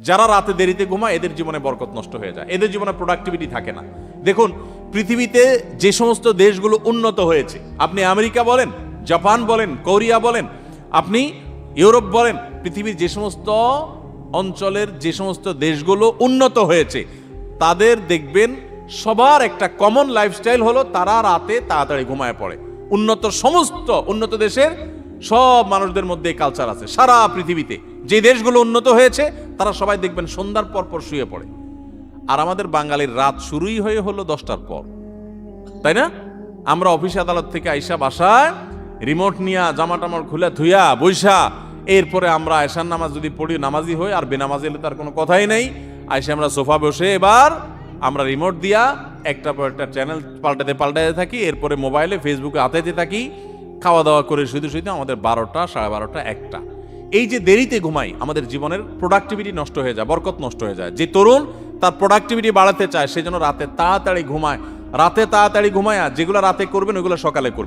যারা রাতে দেরিতে ঘুমায় এদের জীবনে বরকত নষ্ট হয়ে যায়, এদের জীবনে প্রোডাক্টিভিটি থাকে না। দেখুন, পৃথিবীতে যে সমস্ত দেশগুলো উন্নত হয়েছে, আপনি আমেরিকা বলেন, জাপান বলেন, কোরিয়া বলেন, আপনি ইউরোপ বলেন, পৃথিবীর যে সমস্ত অঞ্চলের যে সমস্ত দেশগুলো উন্নত হয়েছে, তাদের দেখবেন সবার একটা কমন লাইফস্টাইল হলো তারা রাতে তাড়াতাড়ি ঘুমায় পড়ে। সমস্ত উন্নত দেশের সব মানুষদের মধ্যে এই কালচার আছে। সারা পৃথিবীতে যে দেশগুলো উন্নত হয়েছে তারা সবাই দেখবেন সন্ধ্যার পর পর শুয়ে পড়ে। আর আমাদের বাঙালির রাত শুরুই হলো 10টার পর, তাই না? আমরা অফিস আদালত থেকে আইসা বাসায় রিমোট নিয়া জামা টামার খুলে ধুইয়া বৈশা, এরপরে আমরা এশার নামাজ যদি পড়ি নামাজি হই, আর বেনামাজি হলে তার কোনো কথাই নেই। আইসা আমরা সোফা বসে এবার আমরা রিমোট দিয়া একটা পর একটা চ্যানেল পাল্টাতে থাকি, এরপরে মোবাইলে ফেসবুকে হাতাইতে থাকি, খাওয়া দাওয়া করে শুধু আমাদের 12টা, 12:30, 1টা। এই যে দেরিতে ঘুমাই, আমাদের জীবনের প্রোডাক্টিভিটি নষ্ট হয়ে যায়, বরকত নষ্ট হয়ে যায়। যে তরুণ তার প্রোডাক্টিভিটি বাড়াতে চায়, সেই জন্য রাতে তাড়াতাড়ি ঘুমায়। রাতে তাড়াতাড়ি ঘুমায়, যেগুলো রাতে করবেন ওইগুলো সকালে করবেন।